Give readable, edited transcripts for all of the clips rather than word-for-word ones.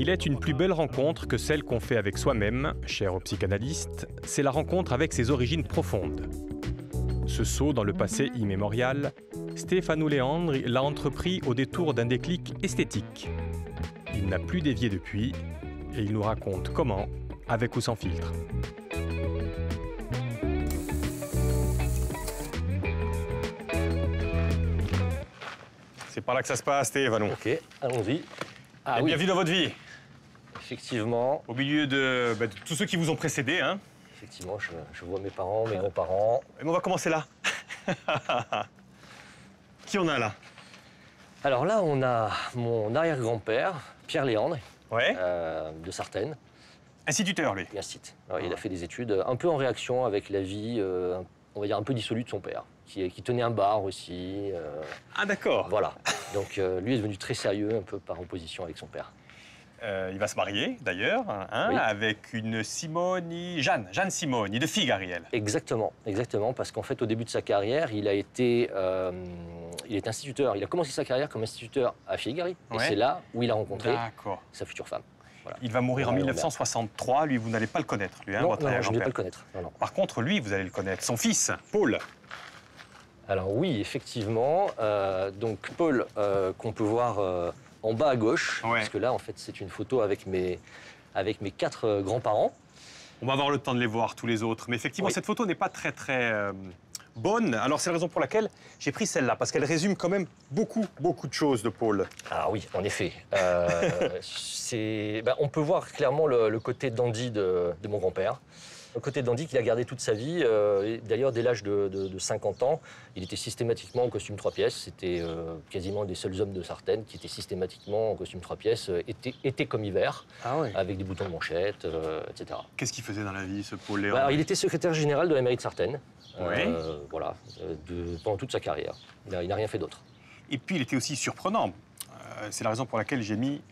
Il est une plus belle rencontre que celle qu'on fait avec soi-même, cher aux psychanalystes, c'est la rencontre avec ses origines profondes. Ce saut dans le passé immémorial, Stéphanou Léandre l'a entrepris au détour d'un déclic esthétique. Il n'a plus dévié depuis, et il nous raconte comment, avec ou sans filtre. C'est par là que ça se passe, Stéphanou. Ok, allons-y. Ah oui, bienvenue dans votre vie. effectivement. Au milieu de tous ceux qui vous ont précédé. Hein. Effectivement, je vois mes parents, mes grands-parents. Et on va commencer là. Qui on a là? Alors là, on a mon arrière-grand-père, Pierre Léandre, Ouais. de Sartène. Instituteur, lui. Et ainsi de suite. Alors, il a fait des études un peu en réaction avec la vie, on va dire, un peu dissolue de son père, qui tenait un bar aussi. Ah, d'accord. Voilà. Donc lui est devenu très sérieux, un peu par opposition avec son père. Il va se marier, d'ailleurs, hein, Oui. avec une Jeanne Simoni, de Figariel. Exactement, exactement, parce qu'en fait, au début de sa carrière, il est instituteur. Il a commencé sa carrière comme instituteur à Figari, et Ouais. c'est là où il a rencontré D'accord. sa future femme. Voilà. Il va mourir en Ouais, 1963. Lui, vous n'allez pas le connaître, lui, hein, Non, votre non, je ne vais arrière-grand-père. pas le connaître. Non, non. Par contre, lui, vous allez le connaître. Son fils, Paul. Alors oui, effectivement. Donc Paul, qu'on peut voir en bas à gauche, Ouais. parce que là, en fait, c'est une photo avec mes 4 grands-parents. On va avoir le temps de les voir, tous les autres. Mais effectivement, Oui. cette photo n'est pas très bonne. Alors, c'est la raison pour laquelle j'ai pris celle-là, parce qu'elle résume quand même beaucoup de choses de Paul. Ah oui, en effet. On peut voir clairement le côté dandy de mon grand-père. Le côté dandy qu'il a gardé toute sa vie. Et d'ailleurs, dès l'âge de 50 ans, il était systématiquement en costume 3 pièces. C'était quasiment des seuls hommes de Sartène qui étaient systématiquement en costume 3 pièces, été comme hiver, Ah ouais. avec des boutons de manchette, etc. Qu'est-ce qu'il faisait dans la vie, ce Paul Léon? Alors, il était secrétaire général de la mairie de Sartène. Ouais. Voilà, pendant toute sa carrière. Il n'a rien fait d'autre. Et puis, il était aussi surprenant. C'est la raison pour laquelle j'ai mis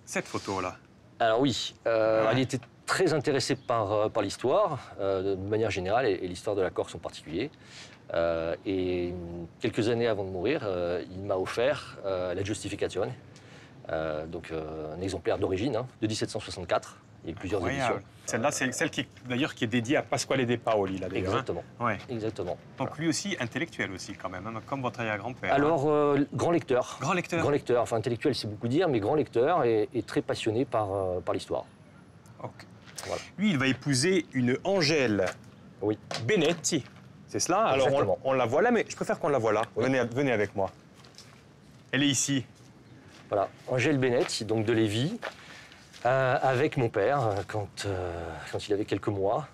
cette photo-là. Alors oui, il était très intéressé par l'histoire, de manière générale, et l'histoire de la Corse en particulier. Et quelques années avant de mourir, il m'a offert la Giustificazione, donc un exemplaire d'origine, hein, de 1764. Il y a eu plusieurs Incroyable. éditions. Celle-là, c'est celle qui est dédiée à Pasquale De Paoli, là, d'ailleurs. Exactement. Hein. Ouais. Exactement. Donc lui aussi, intellectuel aussi, quand même, hein, comme votre arrière-grand-père. Alors, grand lecteur. Grand lecteur. Grand lecteur, enfin intellectuel, c'est beaucoup dire, mais grand lecteur et très passionné par l'histoire. Ok. Voilà. Lui, il va épouser une Angèle Oui. Benetti. C'est cela? Alors, Exactement. on la voit là, mais je préfère qu'on la voit là. Oui. Venez avec moi. Elle est ici. Voilà, Angèle Bennett, donc de Lévis, avec mon père, quand il avait quelques mois.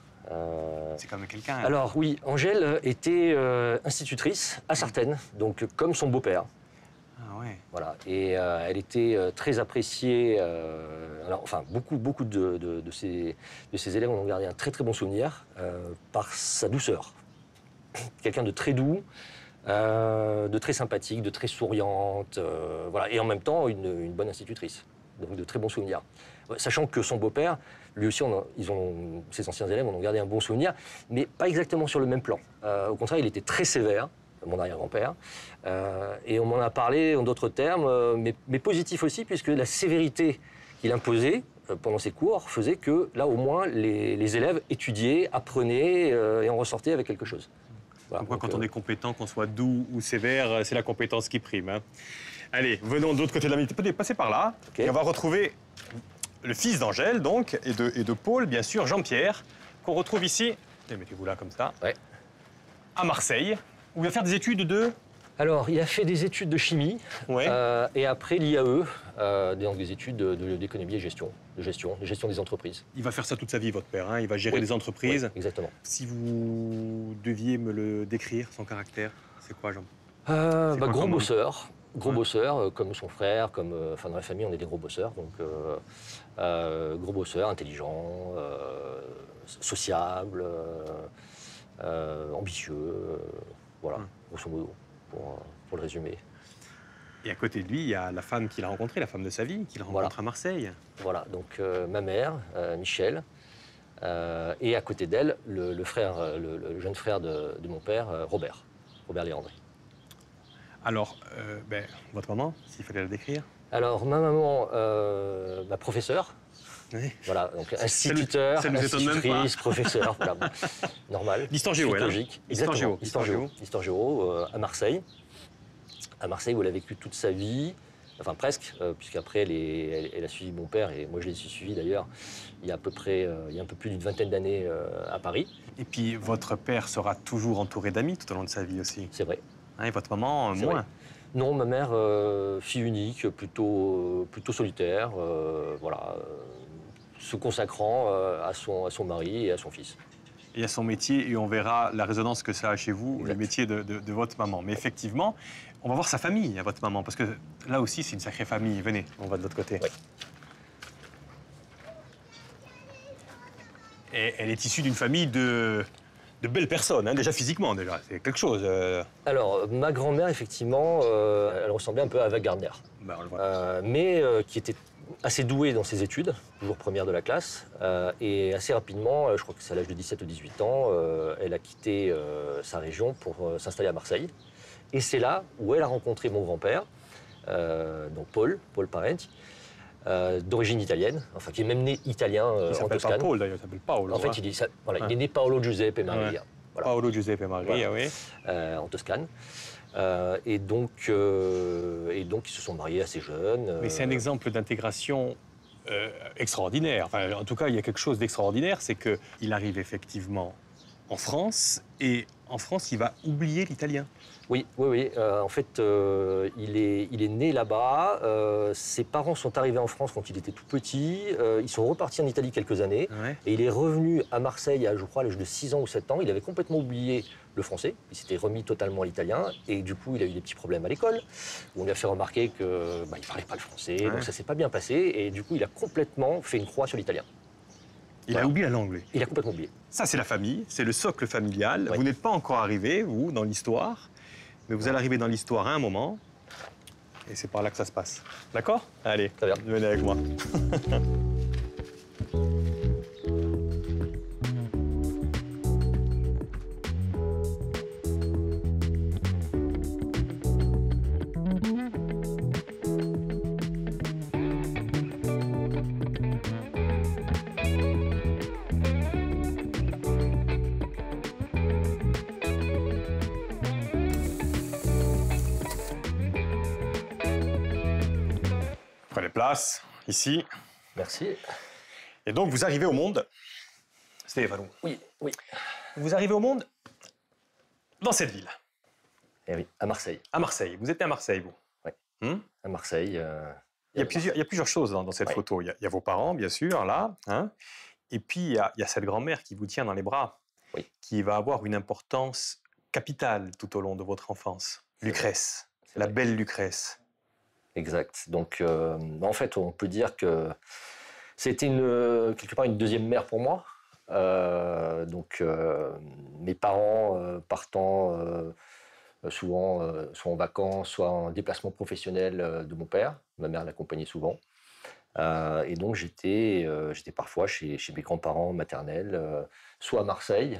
C'est quand même quelqu'un. Hein. Alors oui, Angèle était institutrice à Sartène, donc comme son beau-père. Ah ouais. Voilà, et elle était très appréciée. Beaucoup de ses élèves en ont gardé un très très bon souvenir par sa douceur. Quelqu'un de très doux, de très sympathique, de très souriante, voilà, et en même temps une bonne institutrice. Donc de très bons souvenirs. Sachant que son beau-père, lui aussi, ses anciens élèves en ont gardé un bon souvenir, mais pas exactement sur le même plan. Au contraire, il était très sévère, mon arrière-grand-père, et on m'en a parlé en d'autres termes, mais positif aussi, puisque la sévérité qu'il imposait pendant ses cours faisait que, là, au moins, les élèves étudiaient, apprenaient et en ressortaient avec quelque chose. Voilà, Pourquoi, donc, quand on est compétent, qu'on soit doux ou sévère, c'est la compétence qui prime. Hein. Allez, venons de l'autre côté de la milité. Passez par là. Okay. Et on va retrouver le fils d'Angèle, donc, et de Paul, bien sûr, Jean-Pierre, qu'on retrouve ici. Et mettez-vous là, comme ça. Ouais. À Marseille, où il va faire des études de... Alors, il a fait des études de chimie, Ouais. et après l'IAE, donc des études d'économie et de gestion des entreprises. Il va faire ça toute sa vie, votre père. Hein. Il va gérer Oui. des entreprises. Oui, exactement. Si vous deviez me le décrire, son caractère, c'est quoi, Jean? Gros comme- bosseur, Ouais. comme son frère, enfin dans la famille on est des gros bosseurs, donc gros bosseur, intelligent, sociable, ambitieux, voilà, grosso modo, pour le résumer. Et à côté de lui, il y a la femme qu'il a rencontrée, la femme de sa vie, qu'il rencontre Voilà. à Marseille. Voilà, donc ma mère, Michel, et à côté d'elle, le jeune frère de mon père, Robert Léandre. Alors, votre maman, s'il fallait la décrire. Alors, ma maman, ma professeure, Oui. voilà, donc instituteur, ça nous étonne même pas. institutrice, professeur, voilà, bon, normal. L'histoire géo, elle, hein. Logique. Histoire Exactement, géo, histoire géo. Histoire géo, à Marseille. À Marseille, où elle a vécu toute sa vie, enfin presque, puisqu'après, elle a suivi mon père, et moi je l'ai suivi d'ailleurs, il y a à peu près, il y a un peu plus d'une vingtaine d'années à Paris. Et puis, votre père sera toujours entouré d'amis tout au long de sa vie aussi. C'est vrai. Hein, et votre maman, C'est moins. vrai. Non, ma mère, fille unique, plutôt solitaire, voilà, se consacrant à son mari et à son fils. Et à son métier, et on verra la résonance que ça a chez vous, Exact. le métier de votre maman. Mais effectivement, on va voir sa famille à votre maman, parce que là aussi, c'est une sacrée famille. Venez, on va de l'autre côté. Oui. Et elle est issue d'une famille de belles personnes, hein, déjà physiquement, déjà. C'est quelque chose. Alors, ma grand-mère, effectivement, elle ressemblait un peu à Ava Gardner, On le voit. mais qui était assez douée dans ses études, toujours première de la classe, et assez rapidement, je crois que c'est à l'âge de 17 ou 18 ans, elle a quitté sa région pour s'installer à Marseille. Et c'est là où elle a rencontré mon grand-père, donc Paul Parenti, d'origine italienne, enfin qui est même né italien Il en s'appelle pas Toscane. Paul, d'ailleurs, il s'appelle Paolo. En fait, hein. il est né Paolo Giuseppe Maria, Ouais. voilà, Paolo Giuseppe Maria, Voilà. oui. en Toscane. Et donc, ils se sont mariés assez jeunes. Mais c'est un exemple d'intégration extraordinaire. Enfin, en tout cas, il y a quelque chose d'extraordinaire, c'est qu'il arrive effectivement en France, et en France, il va oublier l'italien. Oui. En fait, il est né là-bas. Ses parents sont arrivés en France quand il était tout petit. Ils sont repartis en Italie quelques années. Ouais. Et il est revenu à Marseille, je crois, à l'âge de 6 ans ou 7 ans. Il avait complètement oublié le français. Il s'était remis totalement à l'italien. Et du coup, il a eu des petits problèmes à l'école, où on lui a fait remarquer qu'il ne parlait pas le français. Ouais. Donc ça ne s'est pas bien passé. Et du coup, il a complètement fait une croix sur l'italien. Il a oublié la langue, lui. Il a complètement oublié. Ça, c'est la famille, c'est le socle familial. Ouais. Vous n'êtes pas encore arrivé, vous, dans l'histoire, mais vous allez arriver dans l'histoire à un moment, et c'est par là que ça se passe. D'accord? Allez, Très bien. venez avec moi. Prenez place, ici. Merci. Et donc, vous arrivez au monde. Stéphane, Oui. vous arrivez au monde dans cette ville, Eh oui, à Marseille. à Marseille. Vous êtes né à Marseille, vous? Ouais. Hum? À Marseille. Il y a plusieurs choses dans cette Ouais. photo. Il y a vos parents, bien sûr, là. Hein, et puis, il y a cette grand-mère qui vous tient dans les bras, Oui. qui va avoir une importance capitale tout au long de votre enfance. C'est Lucrèce, C'est la vrai. belle Lucrèce. Exact. Donc, en fait, on peut dire que c'était quelque part une deuxième mère pour moi. Mes parents partant souvent soit en vacances, soit en déplacement professionnel de mon père. Ma mère l'accompagnait souvent. Et donc, j'étais parfois chez mes grands-parents maternels, soit à Marseille,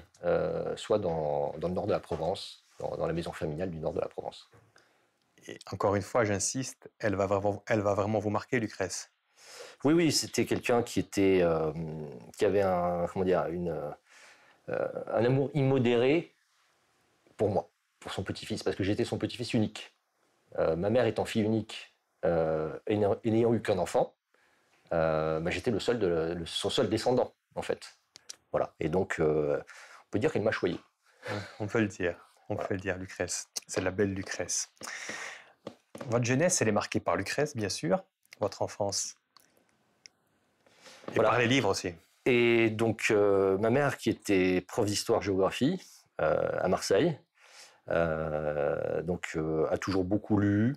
soit dans le nord de la Provence, dans la maison familiale du nord de la Provence. Et encore une fois, j'insiste, elle va vraiment vous marquer, Lucrèce. Oui, c'était quelqu'un qui avait un amour immodéré pour moi, pour son petit-fils, parce que j'étais son petit-fils unique. Ma mère étant fille unique et n'ayant eu qu'un enfant, j'étais son seul descendant, en fait. Voilà. Et donc, on peut dire qu'elle m'a choyé. On peut le dire. On peut le dire, Lucrèce. C'est la belle Lucrèce. Votre jeunesse, elle est marquée par Lucrèce, bien sûr. Votre enfance. Et Voilà. par les livres aussi. Et donc, ma mère, qui était prof d'histoire-géographie à Marseille, a toujours beaucoup lu,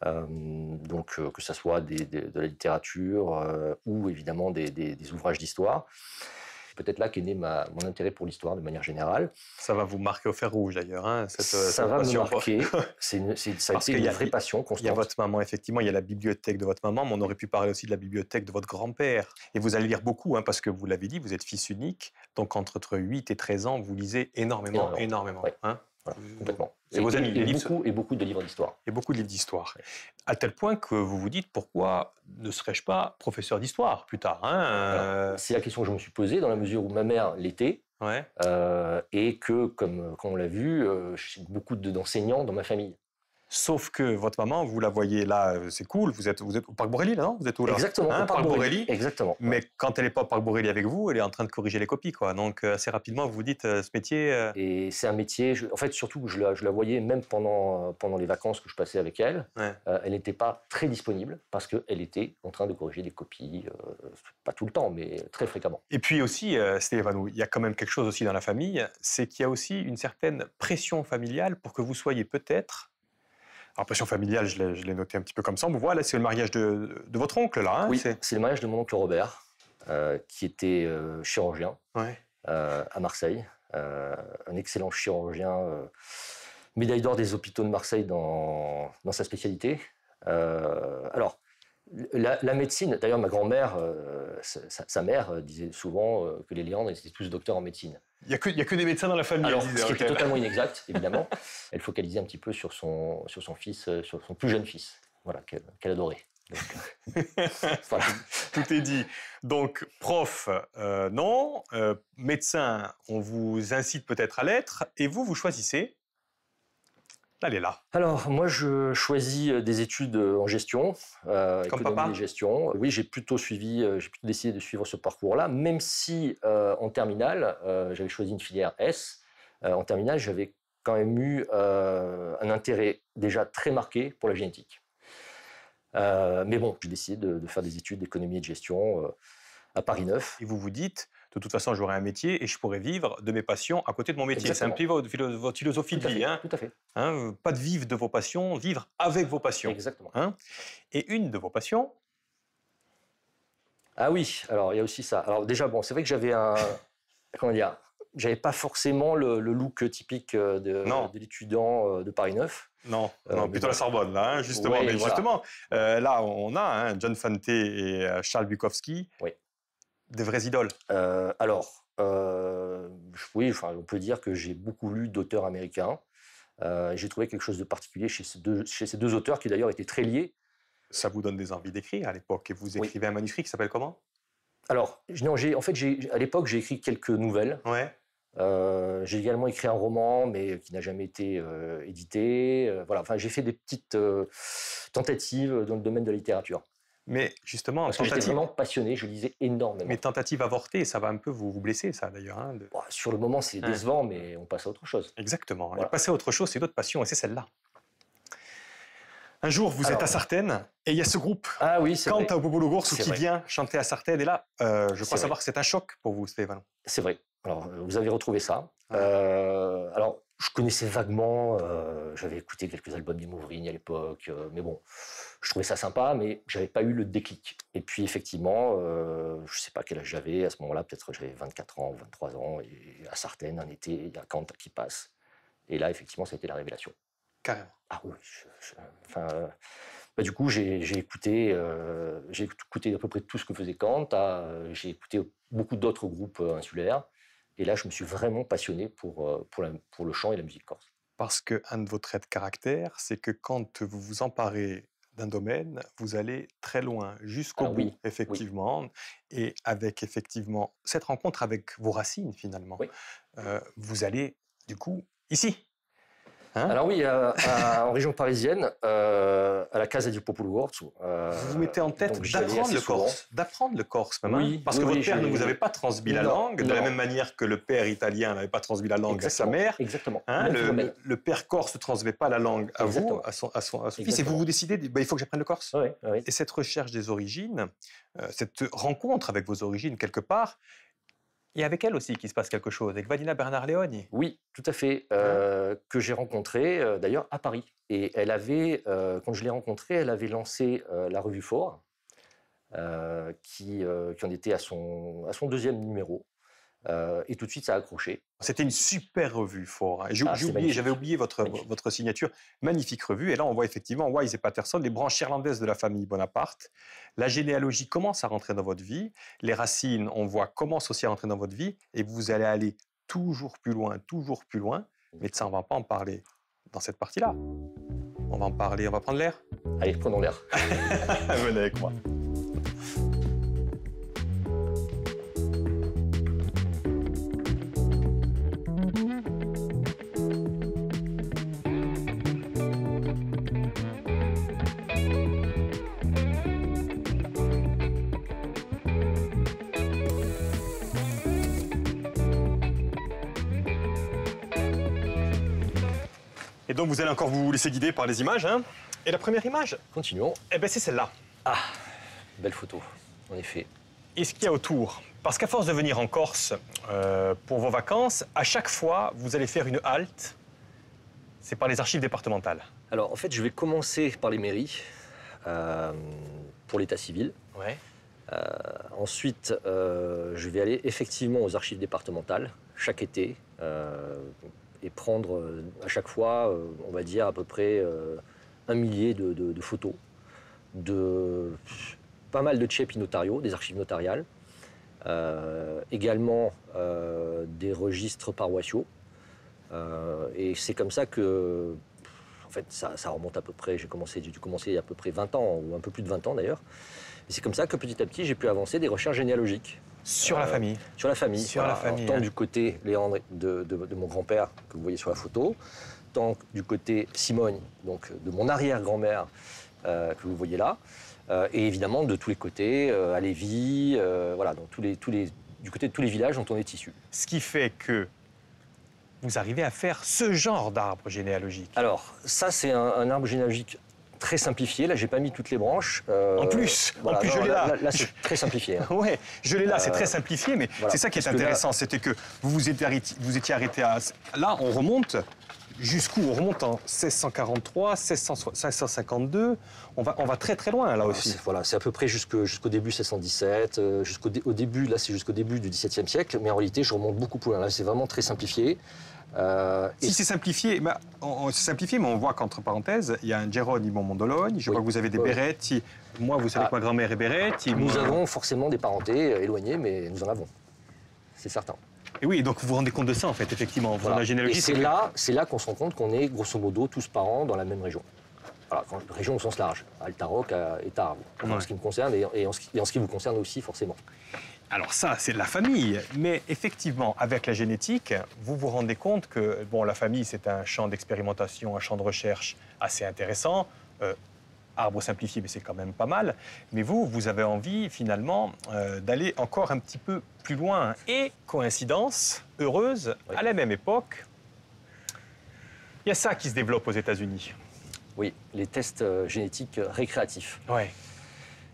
que ce soit de la littérature ou évidemment des ouvrages d'histoire. C'est peut-être là qu'est né mon intérêt pour l'histoire de manière générale. Ça va vous marquer au fer rouge d'ailleurs. Hein, Ça va me passion. marquer. Ça a Parce été qu'il y une a- vraie passion Il y a constante. votre maman, effectivement, il y a la bibliothèque de votre maman, mais on aurait pu parler aussi de la bibliothèque de votre grand-père. Et vous allez lire beaucoup, hein, parce que vous l'avez dit, vous êtes fils unique. Donc entre 8 et 13 ans, vous lisez énormément. Ouais. Hein. Voilà, complètement. C'est vos amis, les livres. Et beaucoup de livres d'histoire. Et beaucoup de livres d'histoire. À tel point que vous vous dites, pourquoi ne serais-je pas professeur d'histoire plus tard, hein? C'est la question que je me suis posée, dans la mesure où ma mère l'était, Ouais. et que, comme on l'a vu, j'ai beaucoup d'enseignants dans ma famille. Sauf que votre maman, vous la voyez là, c'est cool, vous êtes au Parc Borelli, là, non? Vous êtes où, là? Exactement, Hein, au Parc Borelli. Exactement. Mais quand elle n'est pas au Parc Borelli avec vous, elle est en train de corriger les copies, quoi. Donc, assez rapidement, vous vous dites, ce métier... Et c'est un métier, en fait, surtout, je la voyais même pendant les vacances que je passais avec elle. Ouais. Elle n'était pas très disponible parce qu'elle était en train de corriger des copies, pas tout le temps, mais très fréquemment. Et puis aussi, Stéphane, il y a quand même quelque chose aussi dans la famille, c'est qu'il y a aussi une certaine pression familiale pour que vous soyez peut-être... Alors, pression familiale, je l'ai noté un petit peu comme ça. On voit, là, c'est le mariage de votre oncle, là. Hein, oui, c'est le mariage de mon oncle Robert, qui était chirurgien à Marseille. Un excellent chirurgien, médaille d'or des hôpitaux de Marseille dans sa spécialité. Alors, la médecine, d'ailleurs, ma grand-mère, sa mère disait souvent que les Léandres étaient tous docteurs en médecine. Il n'y a que des médecins dans la famille. Alors, ce qui était totalement inexact, évidemment. Elle focalisait un petit peu sur son fils, sur son plus jeune fils, voilà, qu'elle adorait. Donc, voilà. Tout est dit. Donc, prof, non. Médecin, on vous incite peut-être à l'être. Et vous choisissez d'aller là. Alors, moi, je choisis des études en gestion, comme papa et gestion. Oui, j'ai plutôt décidé de suivre ce parcours-là, même si en terminale, j'avais choisi une filière S. En terminale, j'avais quand même eu un intérêt déjà très marqué pour la génétique. Mais bon, j'ai décidé de faire des études d'économie et de gestion à Paris 9. Et vous vous dites, de toute façon, j'aurai un métier et je pourrai vivre de mes passions à côté de mon métier. C'est un peu votre philosophie de vie. Tout à fait. Hein, pas de vivre de vos passions, vivre avec vos passions. Exactement. Hein, et une de vos passions... Ah oui, alors il y a aussi ça. Alors déjà, bon, c'est vrai que j'avais comment dire, j'avais pas forcément le look typique de l'étudiant de Paris 9. Non, plutôt la Sorbonne, là, hein, justement. Ouais, mais voilà. justement, là, on a John Fante et Charles Bukowski, des vraies idoles. Oui, enfin, on peut dire que j'ai beaucoup lu d'auteurs américains. J'ai trouvé quelque chose de particulier chez ces deux auteurs qui d'ailleurs étaient très liés. Ça vous donne des envies d'écrire à l'époque, et vous écrivez un manuscrit qui s'appelle comment? Alors, à l'époque, j'ai écrit quelques nouvelles. Ouais. J'ai également écrit un roman, mais qui n'a jamais été édité. Voilà, enfin, j'ai fait des petites tentatives dans le domaine de la littérature. Mais justement, parce que j'étais vraiment passionné, je lisais énormément. Mais tentative avortée, ça va un peu vous blesser, ça d'ailleurs. Hein, Bon, sur le moment, c'est décevant, mais on passe à autre chose. Exactement. Voilà. Et passer à autre chose, c'est d'autres passions, et c'est celle-là. Un jour, vous êtes à Sartène, et il y a ce groupe, Quant à Popologoursu, qui vient chanter à Sartène. Et là, je crois savoir que c'est un choc pour vous, Stéphane. C'est vrai. Alors, vous avez retrouvé ça. Alors, je connaissais vaguement, j'avais écouté quelques albums d'Imo Vrigny à l'époque, mais bon, je trouvais ça sympa, mais je n'avais pas eu le déclic. Et puis, effectivement, je ne sais pas quel âge j'avais à ce moment-là, peut-être j'avais 24 ans, 23 ans, et à Sartène, un été, il y a Quant qui passe. Et là, effectivement, ça a été la révélation. Carrément. Ah oui, du coup, j'ai écouté à peu près tout ce que faisait Quant, j'ai écouté beaucoup d'autres groupes insulaires, et là, je me suis vraiment passionné pour le chant et la musique corse. Parce qu'un de vos traits de caractère, c'est que quand vous vous emparez d'un domaine, vous allez très loin, jusqu'au bout, effectivement, et avec effectivement cette rencontre avec vos racines, finalement, vous allez, du coup, ici. Alors oui, en région parisienne, à la Casa di Popologoursu. Vous vous mettez en tête d'apprendre le corse même, parce que votre père ne vous avait pas transmis la langue, de la même manière que le père italien n'avait pas transmis la langue à sa mère. Exactement. Le père corse ne transmet pas la langue à vous, à son fils, et vous vous décidez, il faut que j'apprenne le corse. Et cette recherche des origines, cette rencontre avec vos origines quelque part, et avec elle aussi qu'il se passe quelque chose, avec Vanina Bernard-Léoni. Oui, tout à fait, que j'ai rencontrée d'ailleurs à Paris. Et elle avait, quand je l'ai rencontrée, elle avait lancé la revue Fort, qui en était à son deuxième numéro. Et tout de suite, ça a accroché. C'était une super revue, Fort. J'avais oublié votre signature. Magnifique revue. Et là, on voit effectivement Wise et Patterson, les branches irlandaises de la famille Bonaparte. La généalogie commence à rentrer dans votre vie. Les racines, on voit, commencent aussi à rentrer dans votre vie. Et vous allez aller toujours plus loin, Mais de ça, on ne va pas en parler dans cette partie-là. On va en parler, on va prendre l'air. Allez, prenons l'air. Venez avec moi. Et donc, vous allez encore vous laisser guider par les images. Hein. Et la première image, Continuons. eh ben, c'est celle-là. Ah, belle photo, en effet. Et ce qu'il y a autour. Parce qu'à force de venir en Corse pour vos vacances, à chaque fois, vous allez faire une halte. C'est par les archives départementales. Alors, en fait, je vais commencer par les mairies, pour l'état civil. Ouais. Ensuite, je vais aller effectivement aux archives départementales, chaque été, et prendre à chaque fois, on va dire, à peu près 1 millier de photos, de pas mal de CEPI notariaux, des archives notariales, également des registres paroissiaux. Et c'est comme ça que, en fait, ça remonte à peu près, j'ai dû commencer il y a à peu près 20 ans, ou un peu plus de 20 ans d'ailleurs. Et c'est comme ça que petit à petit, j'ai pu avancer des recherches généalogiques. Sur la famille. Sur la famille. Sur la famille, Tant hein. du côté Léandre de mon grand-père, que vous voyez sur la photo, tant du côté Simone, donc de mon arrière-grand-mère, que vous voyez là, et évidemment de tous les côtés, à Lévis, voilà, donc du côté de tous les villages dont on est issu. Ce qui fait que vous arrivez à faire ce genre d'arbre généalogique. Alors, ça, c'est un arbre généalogique très simplifié. Là, j'ai pas mis toutes les branches. En plus, voilà, je l'ai là. Là, c'est très simplifié. Hein. Ouais, je l'ai là, c'est très simplifié, mais voilà, c'est ça qui est parce que intéressant, c'était que vous étiez arrêté à... Là, on remonte jusqu'où? On remonte en 1643, 1652, on va très très loin là aussi. Voilà, c'est à peu près jusqu'au début 1617, au début, là c'est jusqu'au début du XVIIe siècle, mais en réalité je remonte beaucoup plus loin, là c'est vraiment très simplifié. Si c'est simplifié, c'est simplifié, mais on voit qu'entre parenthèses, il y a un Geronimo Mondoloni, je vois que vous avez des Beretti, moi vous savez que ma grand-mère est Beretti. Nous avons forcément des parentés éloignés, mais nous en avons, c'est certain. Et oui, donc vous vous rendez compte de ça en fait, effectivement, voilà. La généalogie. Et c'est là qu'on se rend compte qu'on est grosso modo tous parents dans la même région. Voilà, région au sens large, Altaroc et Tarbes, en ce qui me concerne et en ce qui vous concerne aussi forcément. Alors ça, c'est de la famille, mais effectivement, avec la génétique, vous vous rendez compte que bon, la famille, c'est un champ d'expérimentation, un champ de recherche assez intéressant. Arbre simplifié, mais c'est quand même pas mal. Mais vous avez envie, finalement, d'aller encore un petit peu plus loin. Et, coïncidence heureuse, oui. À la même époque, il y a ça qui se développe aux États-Unis. Oui, les tests génétiques récréatifs. Ouais.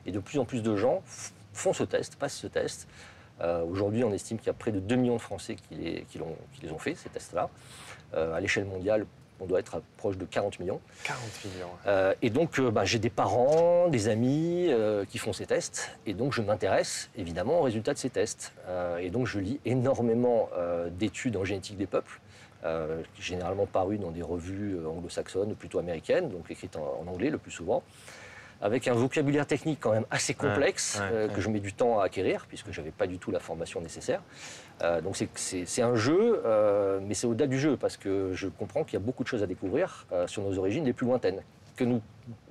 Et de plus en plus de gens font ce test, passent ce test. Aujourd'hui, on estime qu'il y a près de 2 millions de Français qui les ont fait, ces tests-là. À l'échelle mondiale, on doit être proche de 40 millions. 40 millions. Et donc, j'ai des parents, des amis qui font ces tests. Et donc, je m'intéresse évidemment aux résultats de ces tests. Et donc, je lis énormément d'études en génétique des peuples, généralement parues dans des revues anglo-saxonnes, plutôt américaines, donc écrites en anglais le plus souvent, avec un vocabulaire technique quand même assez complexe, que je mets du temps à acquérir, puisque je n'avais pas du tout la formation nécessaire. Donc c'est un jeu, mais c'est au-delà du jeu, parce que je comprends qu'il y a beaucoup de choses à découvrir sur nos origines les plus lointaines, dont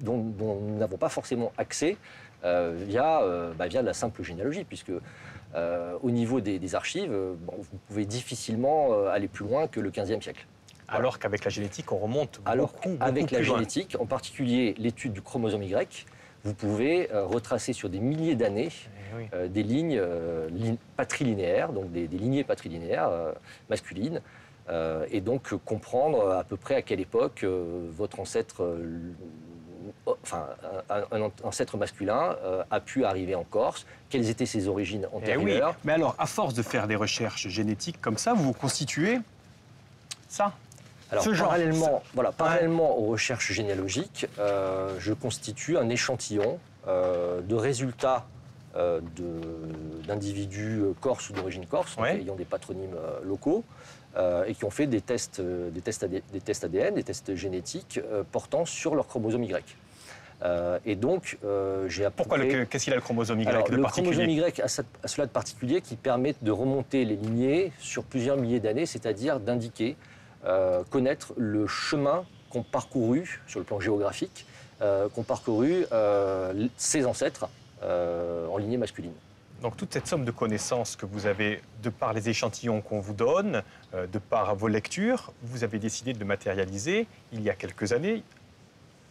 nous n'avons pas forcément accès via de la simple généalogie, puisque au niveau des archives, vous pouvez difficilement aller plus loin que le XVe siècle. Voilà. Alors qu'avec la génétique, on remonte beaucoup avec la plus loin. génétique, en particulier l'étude du chromosome Y, vous pouvez retracer sur des milliers d'années des lignes patrilinéaires, donc des lignées patrilinéaires masculines, et donc comprendre à peu près à quelle époque votre ancêtre, un ancêtre masculin a pu arriver en Corse, quelles étaient ses origines antérieures. Oui. Mais alors, à force de faire des recherches génétiques comme ça, vous constituez ça. Alors, parallèlement aux recherches généalogiques, je constitue un échantillon de résultats d'individus corses ou d'origine corse, ayant des patronymes locaux, et qui ont fait des tests ADN, des tests génétiques portant sur leur chromosome Y. Et donc, j'ai appris... Qu'est-ce qu'il a le chromosome Y de le particulier? chromosome Y a cela de particulier qui permet de remonter les lignées sur plusieurs milliers d'années, c'est-à-dire d'indiquer connaître le chemin qu'ont parcouru, sur le plan géographique, qu'ont parcouru ses ancêtres en lignée masculine. Donc toute cette somme de connaissances que vous avez, de par les échantillons qu'on vous donne, de par vos lectures, vous avez décidé de matérialiser il y a quelques années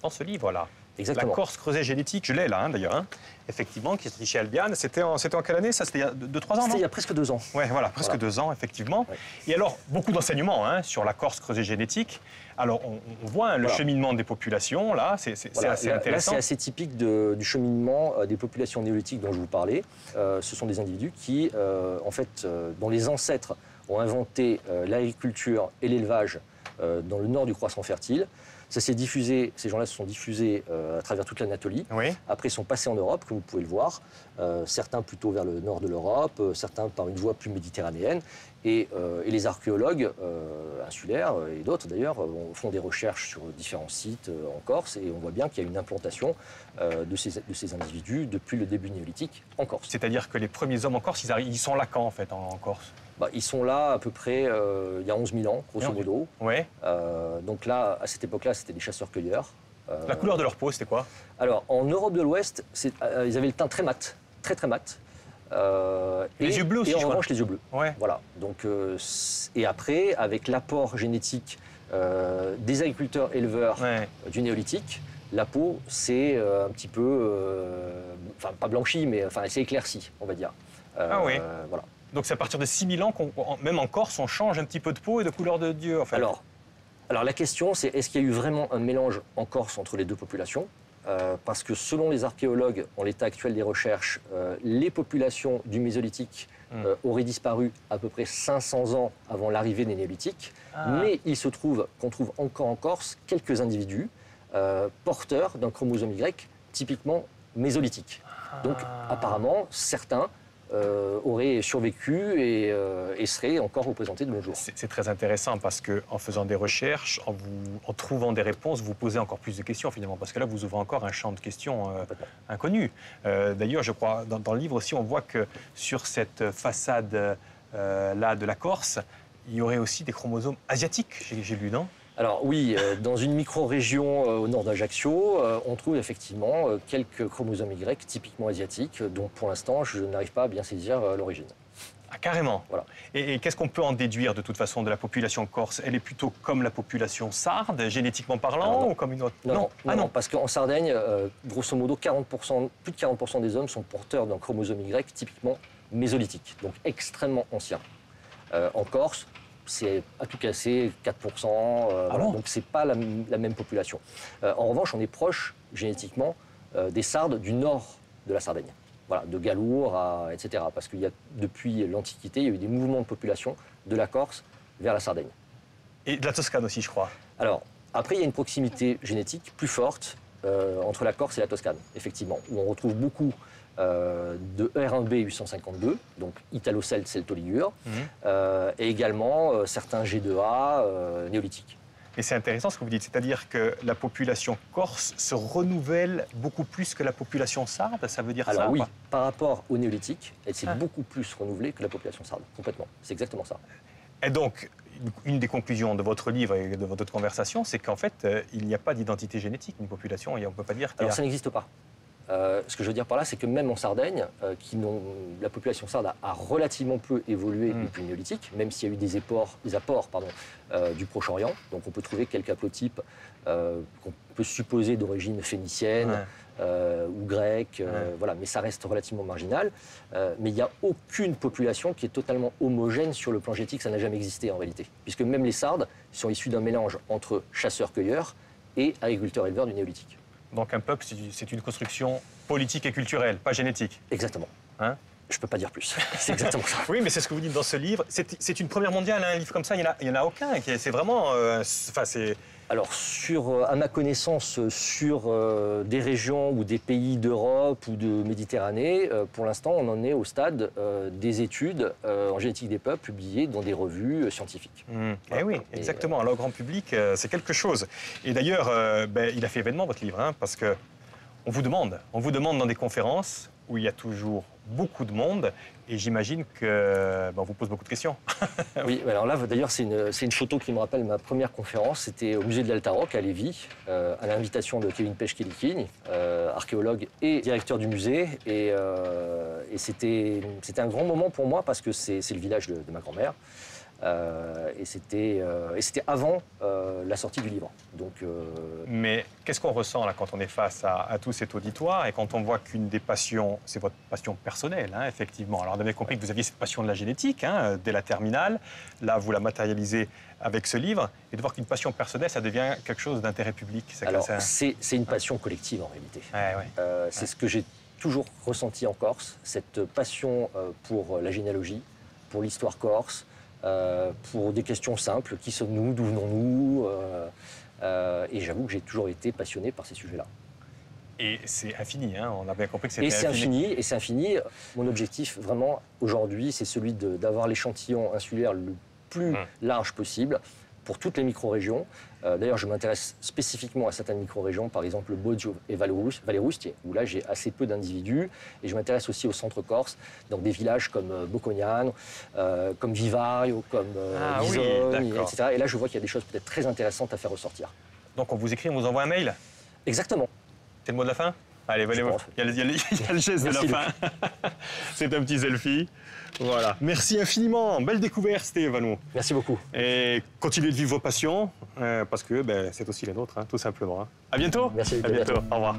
dans ce livre-là. Exactement. La Corse creusée génétique, je l'ai là d'ailleurs, effectivement, qui est chez Albiane. C'était en quelle année ça? C'était il y a 2-3 ans, non? C'était il y a presque 2 ans. Oui, voilà, presque 2 ans, effectivement. Ouais. Et alors, beaucoup d'enseignements sur la Corse creusée génétique. Alors, on voit le cheminement des populations, là, c'est assez intéressant. Là, c'est assez typique du cheminement des populations néolithiques dont je vous parlais. Ce sont des individus qui, en fait, dont les ancêtres ont inventé l'agriculture et l'élevage dans le nord du croissant fertile. Ça s'est diffusé, ces gens-là se sont diffusés à travers toute l'Anatolie. Oui. Après, ils sont passés en Europe, comme vous pouvez le voir. Certains plutôt vers le nord de l'Europe, certains par une voie plus méditerranéenne. Et les archéologues insulaires, et d'autres d'ailleurs, font des recherches sur différents sites en Corse. Et on voit bien qu'il y a une implantation de ces individus depuis le début néolithique en Corse. C'est-à-dire que les premiers hommes en Corse, ils sont là quand, en fait, en Corse? Ils sont là à peu près il y a 11 000 ans, grosso modo. Ouais. Donc là, à cette époque-là, c'était des chasseurs-cueilleurs. La couleur de leur peau, c'était quoi? Alors, en Europe de l'Ouest, ils avaient le teint très mat, très mat. Les yeux bleus aussi, et en revanche, les yeux bleus. Ouais. Voilà. Donc, et après, avec l'apport génétique des agriculteurs-éleveurs du néolithique, la peau, c'est un petit peu, enfin pas blanchie, mais enfin, elle s'est éclaircie, on va dire. Ah oui. Voilà. Donc c'est à partir de 6 000 ans, même en Corse, on change un petit peu de peau et de couleur de Dieu, en fait. Alors la question, c'est est-ce qu'il y a eu vraiment un mélange en Corse entre les deux populations? Parce que selon les archéologues, en l'état actuel des recherches, les populations du Mésolithique auraient disparu à peu près 500 ans avant l'arrivée des Néolithiques. Mais il se trouve qu'on trouve encore en Corse quelques individus porteurs d'un chromosome Y typiquement mésolithique. Donc apparemment, certains auraient survécu et seraient encore représentés de nos jours. C'est très intéressant parce qu'en faisant des recherches, en trouvant des réponses, vous posez encore plus de questions finalement, parce que là, vous ouvrez encore un champ de questions inconnu. D'ailleurs, je crois, dans le livre aussi, on voit que sur cette façade là de la Corse, il y aurait aussi des chromosomes asiatiques, j'ai lu, non? Alors oui, dans une micro-région au nord d'Ajaccio, on trouve effectivement quelques chromosomes Y typiquement asiatiques, dont pour l'instant je n'arrive pas à bien saisir l'origine. Ah, carrément. Voilà. Et qu'est-ce qu'on peut en déduire de toute façon de la population corse? Elle est plutôt comme la population sarde, génétiquement parlant, ou comme une autre? Non, parce qu'en Sardaigne, grosso modo, plus de 40% des hommes sont porteurs d'un chromosome Y typiquement mésolithique, donc extrêmement ancien. En Corse, c'est à tout casser 4%, voilà, donc c'est pas la même population. En revanche, on est proche génétiquement des Sardes du nord de la Sardaigne, voilà, de Galour, etc. Parce qu'il y a depuis l'Antiquité, il y a eu des mouvements de population de la Corse vers la Sardaigne. Et de la Toscane aussi, je crois. Alors, après, il y a une proximité génétique plus forte entre la Corse et la Toscane, effectivement, où on retrouve beaucoup de R1b 852, donc italo-celte, celto-ligure, et également certains G2A néolithiques. Et c'est intéressant ce que vous dites, c'est-à-dire que la population corse se renouvelle beaucoup plus que la population sarde, ça veut dire ça? Alors oui, par rapport au néolithique, elle s'est beaucoup plus renouvelée que la population sarde, complètement. C'est exactement ça. Et donc, une des conclusions de votre livre et de votre conversation, c'est qu'en fait, il n'y a pas d'identité génétique d'une population, et on ne peut pas dire qu'il y a... Alors ça n'existe pas. Ce que je veux dire par là, c'est que même en Sardaigne, la population sarde a relativement peu évolué depuis le néolithique, même s'il y a eu des apports du Proche-Orient. Donc on peut trouver quelques haplotypes qu'on peut supposer d'origine phénicienne ou grecque, voilà, mais ça reste relativement marginal. Mais il n'y a aucune population qui est totalement homogène sur le plan génétique, ça n'a jamais existé en réalité. Puisque même les Sardes sont issus d'un mélange entre chasseurs-cueilleurs et agriculteurs-éleveurs du néolithique. Donc un peuple, c'est une construction politique et culturelle, pas génétique. Exactement. Hein? Je ne peux pas dire plus. C'est exactement ça. Oui, mais c'est ce que vous dites dans ce livre. C'est une première mondiale, un livre comme ça, il n'y en a aucun. C'est vraiment... Alors, à ma connaissance, sur des régions ou des pays d'Europe ou de Méditerranée, pour l'instant, on en est au stade des études en génétique des peuples publiées dans des revues scientifiques. Voilà. Eh oui, exactement. Alors, grand public, c'est quelque chose. Et d'ailleurs, il a fait événement, votre livre, hein, parce qu'on vous demande dans des conférences, où il y a toujours beaucoup de monde et j'imagine que on vous pose beaucoup de questions. Oui, alors là, d'ailleurs, c'est une photo qui me rappelle ma première conférence. C'était au musée de l'Altaroc à Lévis, à l'invitation de Kevin Pechkelikine, archéologue et directeur du musée. Et c'était un grand moment pour moi parce que c'est le village de ma grand-mère. Et c'était avant la sortie du livre. Donc, Mais qu'est-ce qu'on ressent là quand on est face à tout cet auditoire et quand on voit qu'une des passions, c'est votre passion personnelle, hein, effectivement. Alors on avait compris que vous aviez cette passion de la génétique hein, dès la terminale. Là, vous la matérialisez avec ce livre. Et de voir qu'une passion personnelle, ça devient quelque chose d'intérêt public. C'est une passion collective en réalité. C'est ce que j'ai toujours ressenti en Corse, cette passion pour la généalogie, pour l'histoire corse. Pour des questions simples, qui sommes-nous, d'où venons-nous et j'avoue que j'ai toujours été passionné par ces sujets-là. Et c'est infini, hein, on a bien compris que c'était infini. Et c'est infini. Mon objectif, vraiment, aujourd'hui, c'est celui d'avoir l'échantillon insulaire le plus large possible pour toutes les micro-régions. D'ailleurs, je m'intéresse spécifiquement à certaines micro-régions, par exemple le Boggio et Valle-Rustier, où là, j'ai assez peu d'individus. Et je m'intéresse aussi au centre corse, donc des villages comme Boccognano, comme Vivario, comme Bisogne, etc. Et là, je vois qu'il y a des choses peut-être très intéressantes à faire ressortir. Donc, on vous écrit, on vous envoie un mail? Exactement. C'est le mot de la fin? Allez, il y a le geste de la fin. C'est un petit selfie. Voilà. Merci infiniment. Belle découverte, Stéphane. Merci beaucoup. Et continuez de vivre vos passions, parce que c'est aussi les nôtres, hein, tout simplement. Hein. À bientôt. Merci. À bientôt. Au revoir.